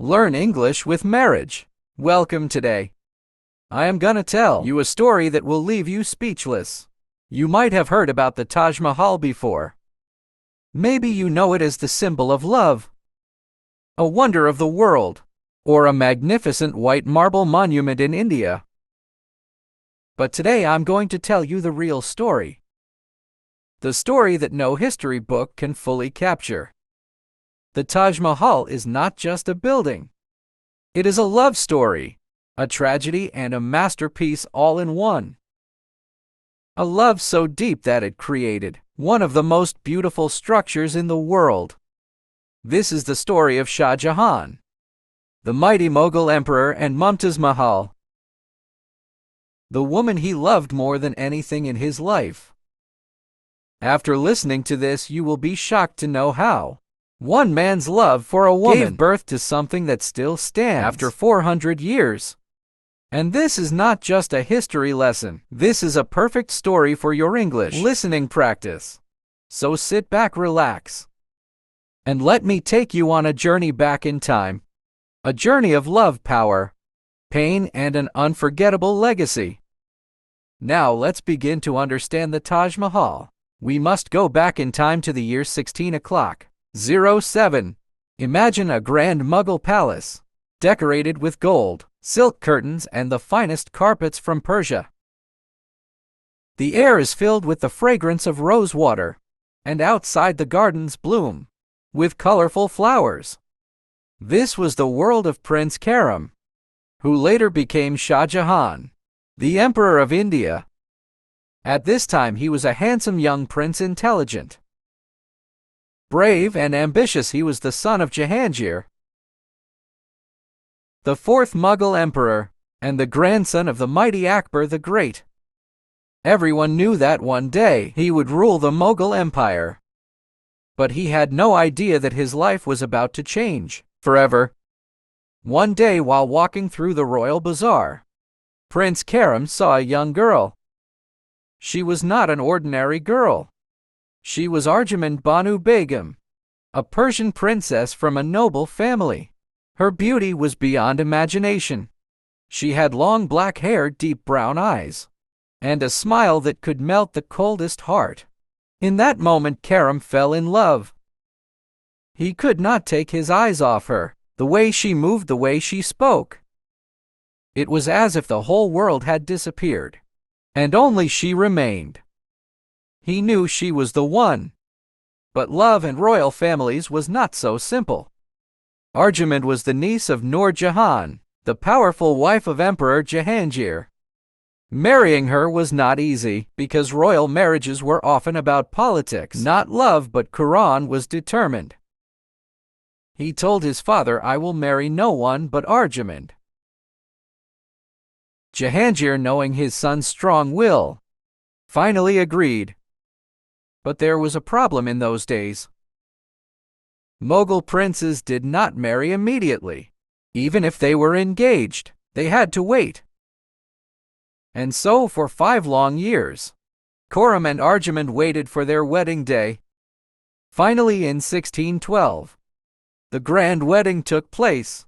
Learn English with marriage. Welcome today. I am gonna tell you a story that will leave you speechless. You might have heard about the Taj Mahal before. Maybe you know it as the symbol of love, a wonder of the world, or a magnificent white marble monument in India. But today I'm going to tell you the real story. The story that no history book can fully capture. The Taj Mahal is not just a building. It is a love story, a tragedy, and a masterpiece all in one. A love so deep that it created one of the most beautiful structures in the world. This is the story of Shah Jahan, the mighty Mughal emperor, and Mumtaz Mahal, the woman he loved more than anything in his life. After listening to this, you will be shocked to know how one man's love for a woman gave birth to something that still stands after 400 years. And this is not just a history lesson. This is a perfect story for your English listening practice. So sit back, relax, and let me take you on a journey back in time. A journey of love, power, pain, and an unforgettable legacy. Now let's begin to understand the Taj Mahal. We must go back in time to the year 1607. Imagine a grand Mughal palace, decorated with gold, silk curtains, and the finest carpets from Persia. The air is filled with the fragrance of rose water, and outside the gardens bloom with colorful flowers. This was the world of Prince Karam, who later became Shah Jahan, the Emperor of India. At this time he was a handsome young prince, intelligent, brave, and ambitious. He was the son of Jahangir, the fourth Mughal emperor, and the grandson of the mighty Akbar the Great. Everyone knew that one day he would rule the Mughal Empire. But he had no idea that his life was about to change forever. One day, while walking through the royal bazaar, Prince Karam saw a young girl. She was not an ordinary girl. She was Arjamand Banu Begum, a Persian princess from a noble family. Her beauty was beyond imagination. She had long black hair, deep brown eyes, and a smile that could melt the coldest heart. In that moment, Karam fell in love. He could not take his eyes off her, the way she moved, the way she spoke. It was as if the whole world had disappeared, and only she remained. He knew she was the one. But love and royal families was not so simple. Arjamand was the niece of Nur Jahan, the powerful wife of Emperor Jahangir. Marrying her was not easy, because royal marriages were often about politics, not love. But Karan was determined. He told his father, "I will marry no one but Arjamand." Jahangir, knowing his son's strong will, finally agreed. But there was a problem in those days. Mughal princes did not marry immediately. Even if they were engaged, they had to wait. And so for 5 long years, Karam and Arjamand waited for their wedding day. Finally, in 1612, the grand wedding took place.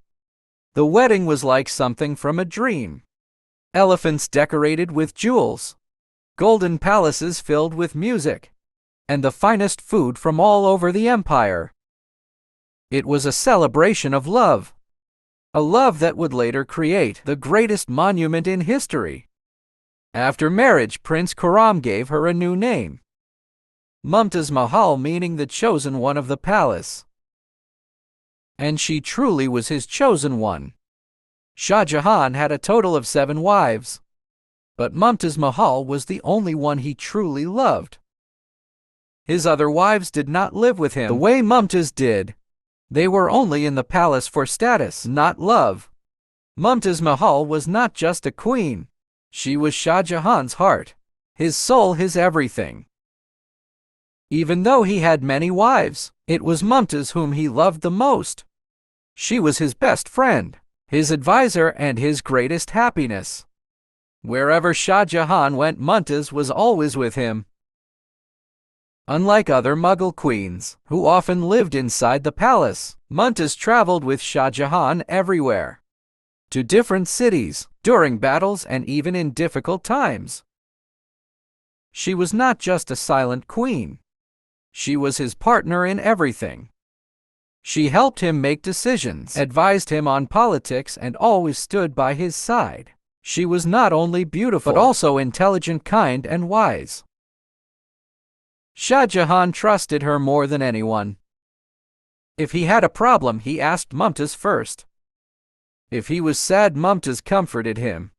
The wedding was like something from a dream. Elephants decorated with jewels, golden palaces filled with music, and the finest food from all over the empire. It was a celebration of love, a love that would later create the greatest monument in history. After marriage, Prince Karam gave her a new name, Mumtaz Mahal, meaning the chosen one of the palace. And she truly was his chosen one. Shah Jahan had a total of 7 wives, but Mumtaz Mahal was the only one he truly loved. His other wives did not live with him the way Mumtaz did. They were only in the palace for status, not love. Mumtaz Mahal was not just a queen. She was Shah Jahan's heart, his soul, his everything. Even though he had many wives, it was Mumtaz whom he loved the most. She was his best friend, his advisor, and his greatest happiness. Wherever Shah Jahan went, Mumtaz was always with him. Unlike other Mughal queens, who often lived inside the palace, Mumtaz traveled with Shah Jahan everywhere, to different cities, during battles and even in difficult times. She was not just a silent queen. She was his partner in everything. She helped him make decisions, advised him on politics, and always stood by his side. She was not only beautiful, but also intelligent, kind, and wise. Shah Jahan trusted her more than anyone. If he had a problem, he asked Mumtaz first. If he was sad, Mumtaz comforted him.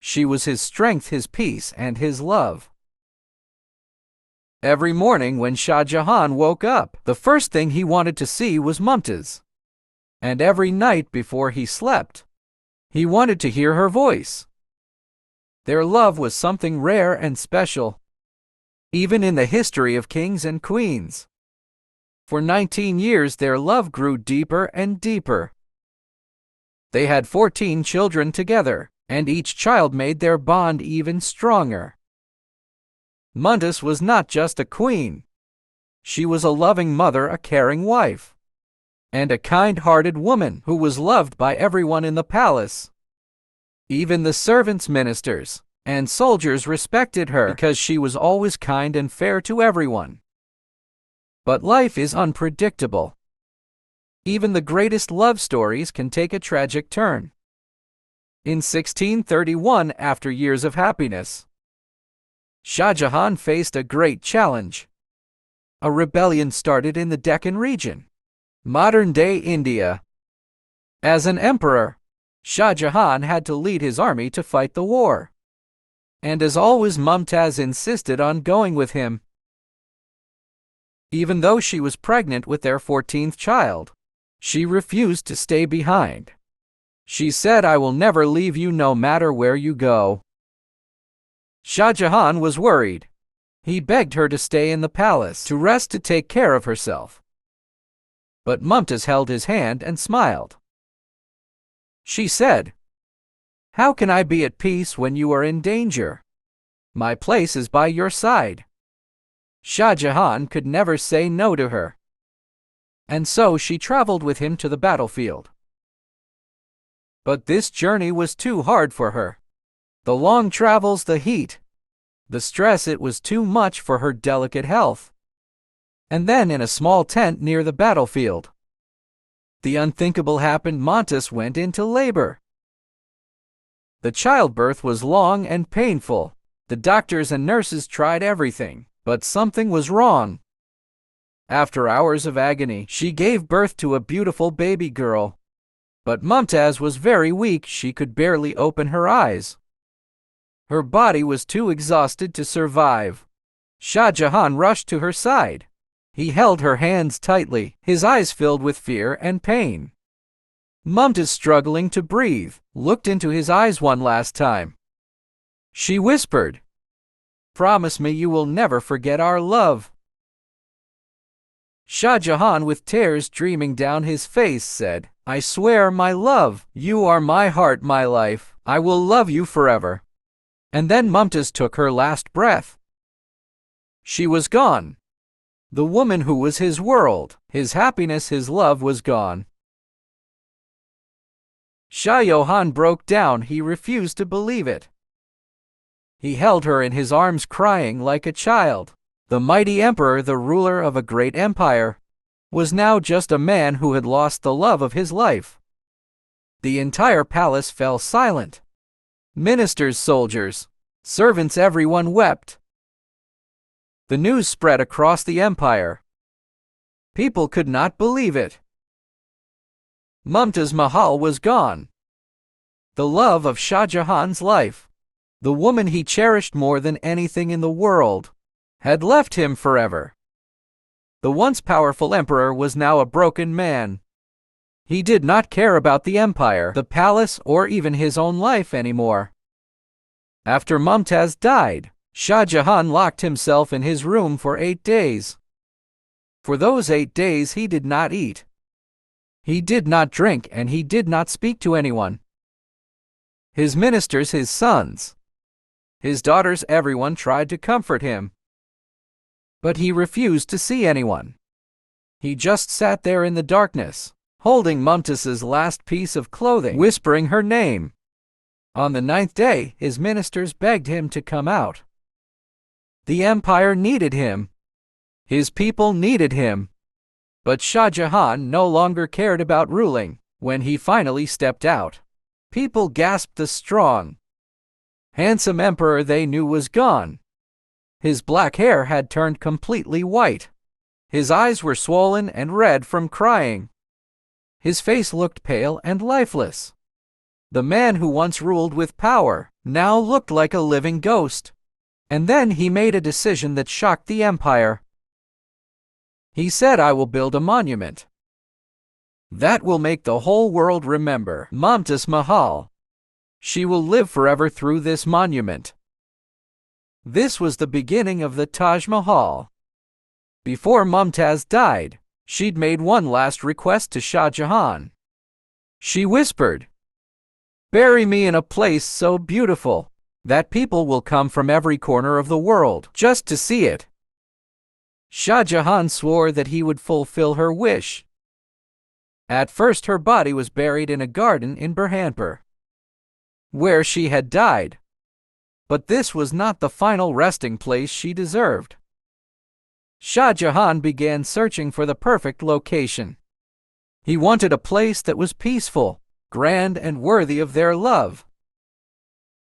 She was his strength, his peace, and his love. Every morning when Shah Jahan woke up, the first thing he wanted to see was Mumtaz. And every night before he slept, he wanted to hear her voice. Their love was something rare and special, even in the history of kings and queens. For 19 years their love grew deeper and deeper. They had 14 children together, and each child made their bond even stronger. Mumtaz was not just a queen. She was a loving mother, a caring wife, and a kind-hearted woman who was loved by everyone in the palace. Even the servants, ministers, and soldiers respected her because she was always kind and fair to everyone. But life is unpredictable. Even the greatest love stories can take a tragic turn. In 1631, after years of happiness, Shah Jahan faced a great challenge. A rebellion started in the Deccan region, modern-day India. As an emperor, Shah Jahan had to lead his army to fight the war. And as always, Mumtaz insisted on going with him. Even though she was pregnant with their 14th child, she refused to stay behind. She said, "I will never leave you no matter where you go." Shah Jahan was worried. He begged her to stay in the palace, to rest, to take care of herself. But Mumtaz held his hand and smiled. She said, "How can I be at peace when you are in danger? My place is by your side." Shah Jahan could never say no to her. And so she traveled with him to the battlefield. But this journey was too hard for her. The long travels, the heat, the stress, it was too much for her delicate health. And then in a small tent near the battlefield, the unthinkable happened. Mumtaz went into labor. The childbirth was long and painful. The doctors and nurses tried everything, but something was wrong. After hours of agony, she gave birth to a beautiful baby girl. But Mumtaz was very weak. She could barely open her eyes. Her body was too exhausted to survive. Shah Jahan rushed to her side. He held her hands tightly, his eyes filled with fear and pain. Mumtaz, struggling to breathe, looked into his eyes one last time. She whispered, "Promise me you will never forget our love." Shah Jahan, with tears streaming down his face, said, "I swear, my love, you are my heart, my life. I will love you forever." And then Mumtaz took her last breath. She was gone. The woman who was his world, his happiness, his love was gone. Shah Jahan broke down. He refused to believe it. He held her in his arms, crying like a child. The mighty emperor, the ruler of a great empire, was now just a man who had lost the love of his life. The entire palace fell silent. Ministers, soldiers, servants, everyone wept. The news spread across the empire. People could not believe it. Mumtaz Mahal was gone. The love of Shah Jahan's life, the woman he cherished more than anything in the world, had left him forever. The once powerful emperor was now a broken man. He did not care about the empire, the palace, or even his own life anymore. After Mumtaz died, Shah Jahan locked himself in his room for 8 days. For those 8 days he did not eat. He did not drink, and he did not speak to anyone. His ministers, his sons, his daughters, everyone tried to comfort him. But he refused to see anyone. He just sat there in the darkness, holding Mumtaz's last piece of clothing, whispering her name. On the 9th day, his ministers begged him to come out. The empire needed him. His people needed him. But Shah Jahan no longer cared about ruling. When he finally stepped out, people gasped. The strong, handsome emperor they knew was gone. His black hair had turned completely white. His eyes were swollen and red from crying. His face looked pale and lifeless. The man who once ruled with power now looked like a living ghost. And then he made a decision that shocked the empire. He said, "I will build a monument that will make the whole world remember Mumtaz Mahal. She will live forever through this monument." This was the beginning of the Taj Mahal. Before Mumtaz died, she'd made one last request to Shah Jahan. She whispered, "Bury me in a place so beautiful that people will come from every corner of the world just to see it." Shah Jahan swore that he would fulfill her wish. At first, her body was buried in a garden in Burhanpur, where she had died. But this was not the final resting place she deserved. Shah Jahan began searching for the perfect location. He wanted a place that was peaceful, grand, and worthy of their love.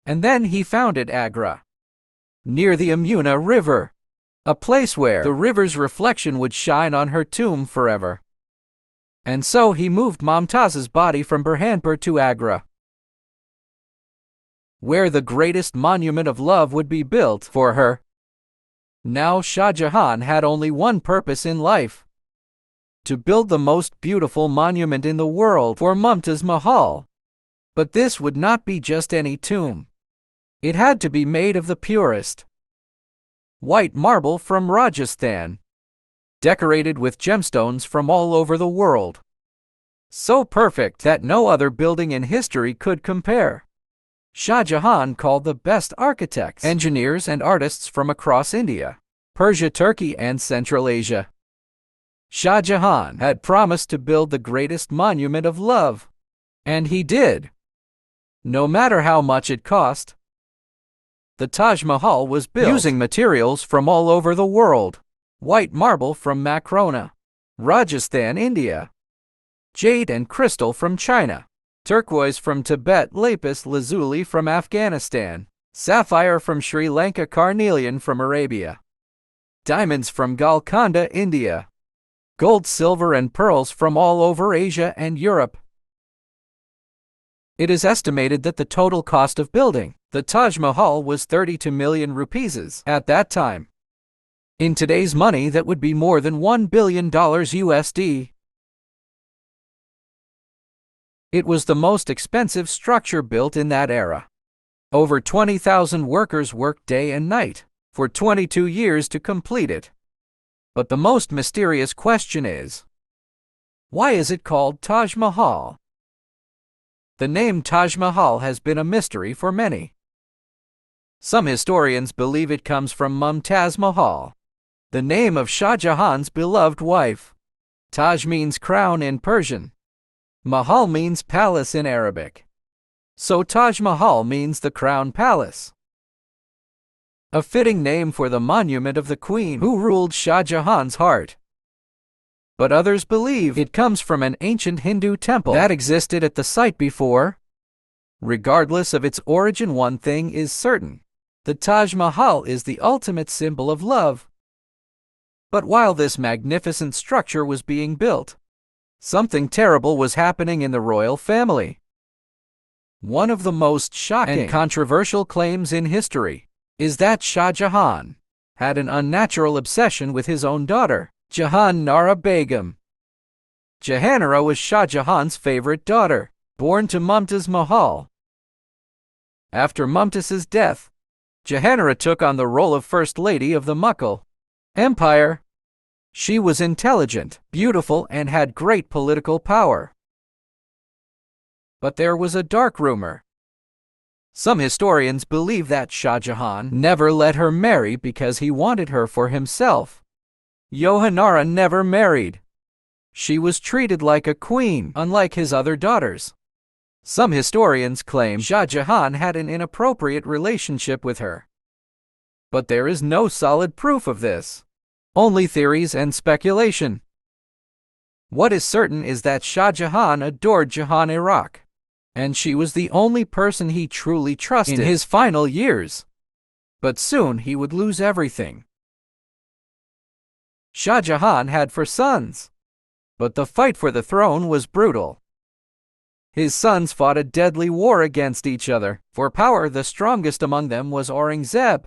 And then he found it: Agra, near the Yamuna River, a place where the river's reflection would shine on her tomb forever. And so he moved Mumtaz's body from Burhanpur to Agra, where the greatest monument of love would be built for her. Now Shah Jahan had only one purpose in life: to build the most beautiful monument in the world for Mumtaz Mahal. But this would not be just any tomb. It had to be made of the purest white marble from Rajasthan, decorated with gemstones from all over the world, so perfect that no other building in history could compare. Shah Jahan called the best architects, engineers, and artists from across India, Persia, Turkey, and Central Asia. Shah Jahan had promised to build the greatest monument of love, and he did, no matter how much it cost. The Taj Mahal was built using materials from all over the world: white marble from Makrona, Rajasthan, India; jade and crystal from China; turquoise from Tibet; lapis lazuli from Afghanistan; sapphire from Sri Lanka; carnelian from Arabia; diamonds from Golconda, India; gold, silver, and pearls from all over Asia and Europe. It is estimated that the total cost of building the Taj Mahal was 32 million rupees at that time. In today's money, that would be more than $1 billion USD. It was the most expensive structure built in that era. Over 20,000 workers worked day and night for 22 years to complete it. But the most mysterious question is, why is it called Taj Mahal? The name Taj Mahal has been a mystery for many. Some historians believe it comes from Mumtaz Mahal, the name of Shah Jahan's beloved wife. Taj means crown in Persian. Mahal means palace in Arabic. So Taj Mahal means the crown palace. A fitting name for the monument of the queen who ruled Shah Jahan's heart. But others believe it comes from an ancient Hindu temple that existed at the site before. Regardless of its origin, one thing is certain: the Taj Mahal is the ultimate symbol of love. But while this magnificent structure was being built, something terrible was happening in the royal family. One of the most shocking and controversial claims in history is that Shah Jahan had an unnatural obsession with his own daughter, Jahan-Nara Begum. Jahanara was Shah Jahan's favorite daughter, born to Mumtaz Mahal. After Mumtaz's death, Jahanara took on the role of First Lady of the Mughal Empire. She was intelligent, beautiful, and had great political power. But there was a dark rumor. Some historians believe that Shah Jahan never let her marry because he wanted her for himself. Yohanara never married. She was treated like a queen, unlike his other daughters. Some historians claim Shah Jahan had an inappropriate relationship with her. But there is no solid proof of this. Only theories and speculation. What is certain is that Shah Jahan adored Jahan-e-Iraq, and she was the only person he truly trusted in his final years. But soon he would lose everything. Shah Jahan had 4 sons, but the fight for the throne was brutal. His sons fought a deadly war against each other. For power, the strongest among them was Aurangzeb,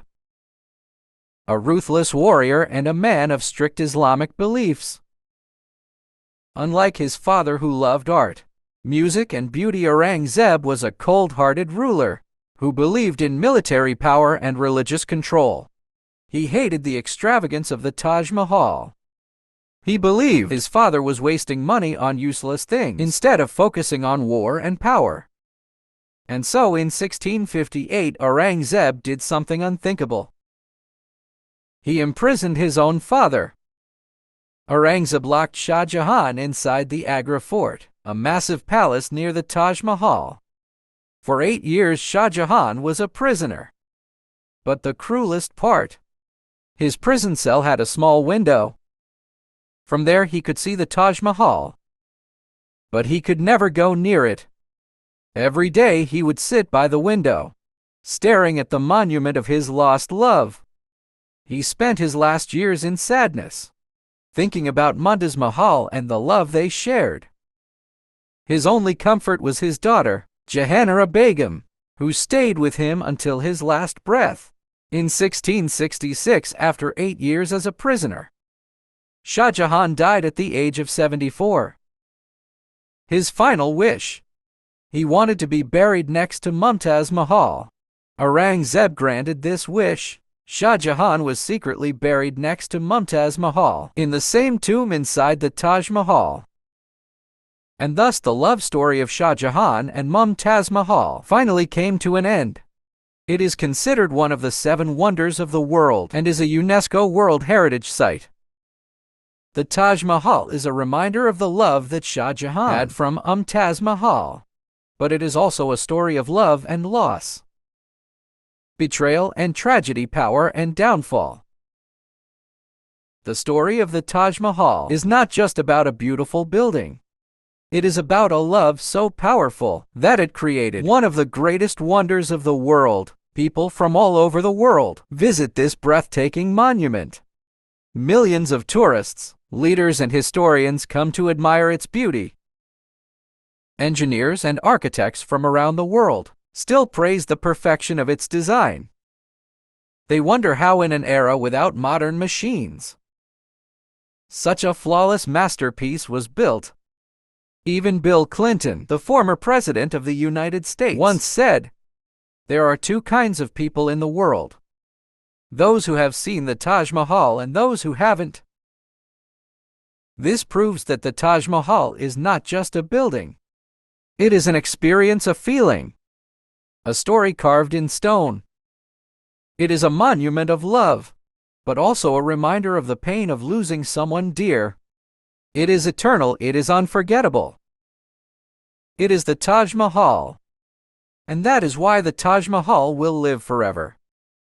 a ruthless warrior and a man of strict Islamic beliefs. Unlike his father, who loved art, music, and beauty, Aurangzeb was a cold-hearted ruler who believed in military power and religious control. He hated the extravagance of the Taj Mahal. He believed his father was wasting money on useless things instead of focusing on war and power. And so in 1658, Aurangzeb did something unthinkable. He imprisoned his own father. Aurangzeb locked Shah Jahan inside the Agra fort, a massive palace near the Taj Mahal. For 8 years, Shah Jahan was a prisoner. But the cruelest part: his prison cell had a small window. From there he could see the Taj Mahal, but he could never go near it. Every day he would sit by the window, staring at the monument of his lost love. He spent his last years in sadness, thinking about Mumtaz Mahal and the love they shared. His only comfort was his daughter, Jahanara Begum, who stayed with him until his last breath. In 1666, after 8 years as a prisoner, Shah Jahan died at the age of 74. His final wish: he wanted to be buried next to Mumtaz Mahal. Aurangzeb granted this wish. Shah Jahan was secretly buried next to Mumtaz Mahal in the same tomb inside the Taj Mahal. And thus the love story of Shah Jahan and Mumtaz Mahal finally came to an end. It is considered one of the 7 wonders of the world and is a UNESCO World Heritage Site. The Taj Mahal is a reminder of the love that Shah Jahan had from Mumtaz Mahal, but it is also a story of love and loss, betrayal and tragedy, power and downfall. The story of the Taj Mahal is not just about a beautiful building. It is about a love so powerful that it created one of the greatest wonders of the world. People from all over the world visit this breathtaking monument. Millions of tourists, leaders, and historians come to admire its beauty. Engineers and architects from around the world still praise the perfection of its design. They wonder how, in an era without modern machines, such a flawless masterpiece was built. Even Bill Clinton, the former president of the United States, once said, "There are 2 kinds of people in the world: those who have seen the Taj Mahal and those who haven't." This proves that the Taj Mahal is not just a building. It is an experience, a feeling, a story carved in stone. It is a monument of love, but also a reminder of the pain of losing someone dear. It is eternal, it is unforgettable. It is the Taj Mahal, and that is why the Taj Mahal will live forever.